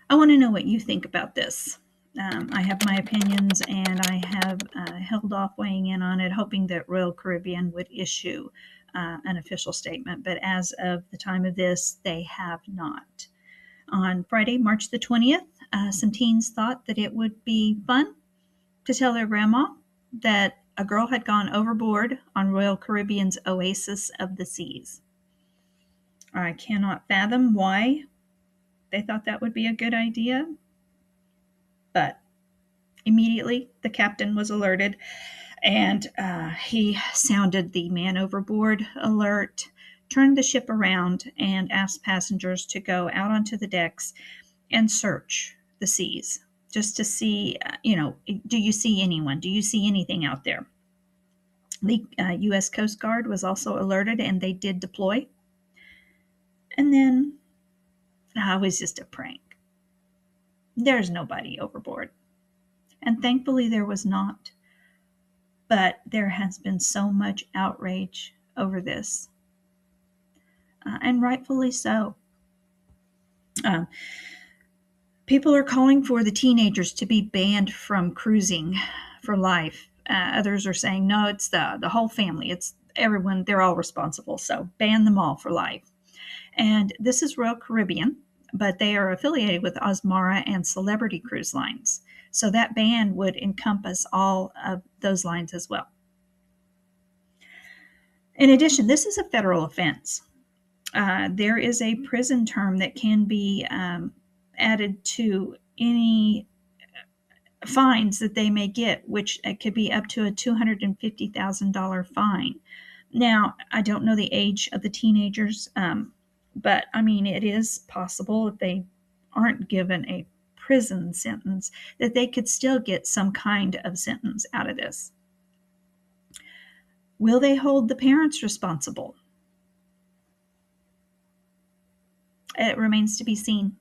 I want to know what you think about this. I have my opinions, and I have held off weighing in on it, hoping that Royal Caribbean would issue an official statement. But as of the time of this, they have not. On Friday, March the 20th, some teens thought that it would be fun to tell their grandma that a girl had gone overboard on Royal Caribbean's Oasis of the Seas. I cannot fathom why they thought that would be a good idea, but immediately the captain was alerted, and he sounded the man overboard alert, turned the ship around, and asked passengers to go out onto the decks and search the seas just to see, do you see anyone? Do you see anything out there? The U.S. Coast Guard was also alerted, and they did deploy. And then it was just a prank. There's nobody overboard. And thankfully there was not. But there has been so much outrage over this. And rightfully so. People are calling for the teenagers to be banned from cruising for life. Others are saying, no, it's the whole family. It's everyone. They're all responsible. So ban them all for life. And this is Royal Caribbean, but they are affiliated with Osmara and Celebrity Cruise Lines. So that ban would encompass all of those lines as well. In addition, this is a federal offense. There is a prison term that can be added to any fines that they may get, which could be up to a $250,000 fine. Now, I don't know the age of the teenagers, but I mean, it is possible if they aren't given a prison sentence that they could still get some kind of sentence out of this. Will they hold the parents responsible? It remains to be seen.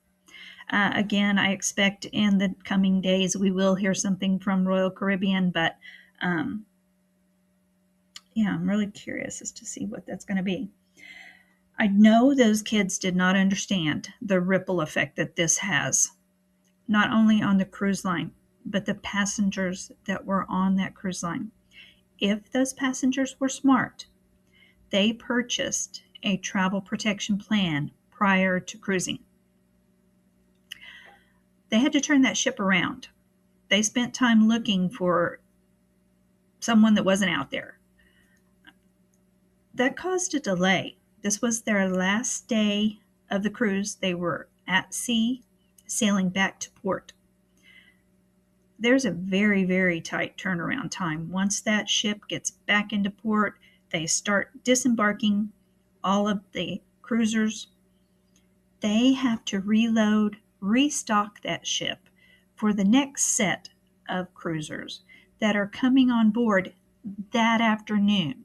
Again, I expect in the coming days we will hear something from Royal Caribbean, but I'm really curious as to see what that's going to be. I know those kids did not understand the ripple effect that this has, not only on the cruise line, but the passengers that were on that cruise line. If those passengers were smart, they purchased a travel protection plan prior to cruising. They had to turn that ship around. They spent time looking for someone that wasn't out there. That caused a delay. This was their last day of the cruise. They were at sea, sailing back to port. There's a very, very tight turnaround time. Once that ship gets back into port, they start disembarking all of the cruisers. They have to reload, restock that ship for the next set of cruisers that are coming on board that afternoon.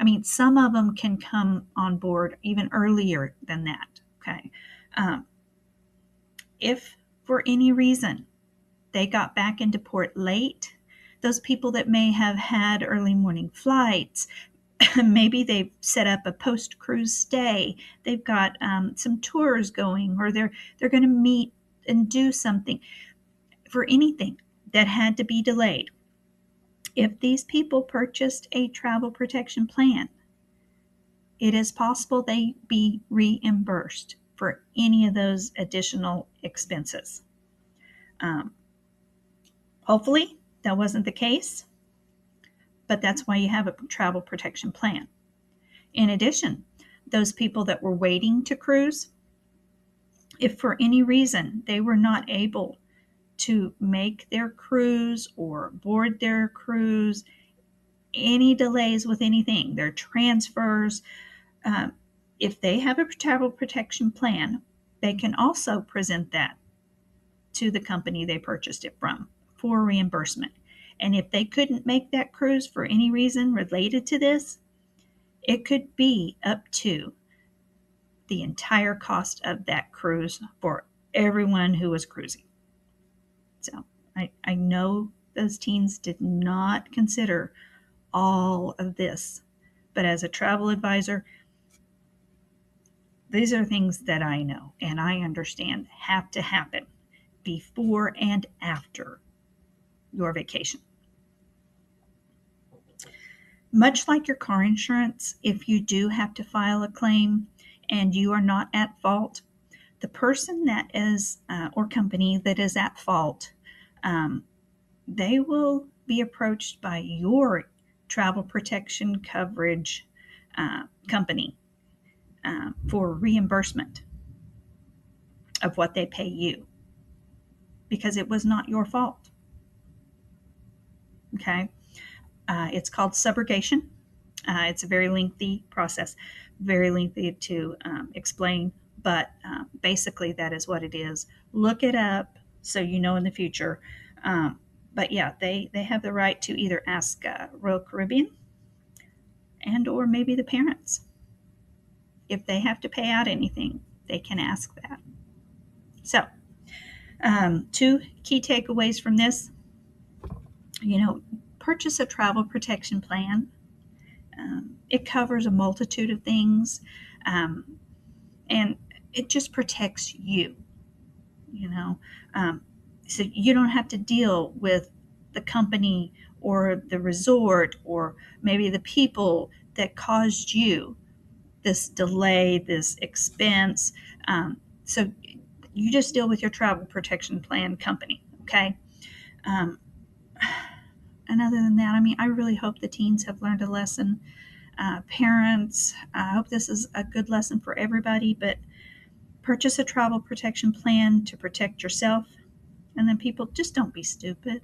I mean, some of them can come on board even earlier than that. Okay. If for any reason they got back into port late, those people that may have had early morning flights, maybe they've set up a post-cruise stay, they've got some tours going, or they're going to meet and do something. For anything that had to be delayed, if these people purchased a travel protection plan, it is possible they be reimbursed for any of those additional expenses. Hopefully that wasn't the case, but that's why you have a travel protection plan. In addition, those people that were waiting to cruise, if for any reason they were not able to make their cruise or board their cruise, any delays with anything, their transfers, if they have a travel protection plan, they can also present that to the company they purchased it from for reimbursement. And if they couldn't make that cruise for any reason related to this, it could be up to the entire cost of that cruise for everyone who was cruising. So I know those teens did not consider all of this, but as a travel advisor, these are things that I know and I understand have to happen. before and after your vacation. Much like your car insurance, if you do have to file a claim and you are not at fault, the person that is, or company that is at fault, um, they will be approached by your travel protection coverage company for reimbursement of what they pay you because it was not your fault. Okay? It's called subrogation. It's a very lengthy process, very lengthy to explain, but basically that is what it is. Look it up so you know in the future. But yeah, they have the right to either ask Royal Caribbean and or maybe the parents. If they have to pay out anything, they can ask that. So, two key takeaways from this, purchase a travel protection plan. It covers a multitude of things, and it just protects you, you know. So you don't have to deal with the company or the resort or maybe the people that caused you this delay, this expense. So you just deal with your travel protection plan company, okay? Um, and other than that, I mean, I really hope the teens have learned a lesson. Parents, I hope this is a good lesson for everybody, but purchase a travel protection plan to protect yourself. And then people, just don't be stupid.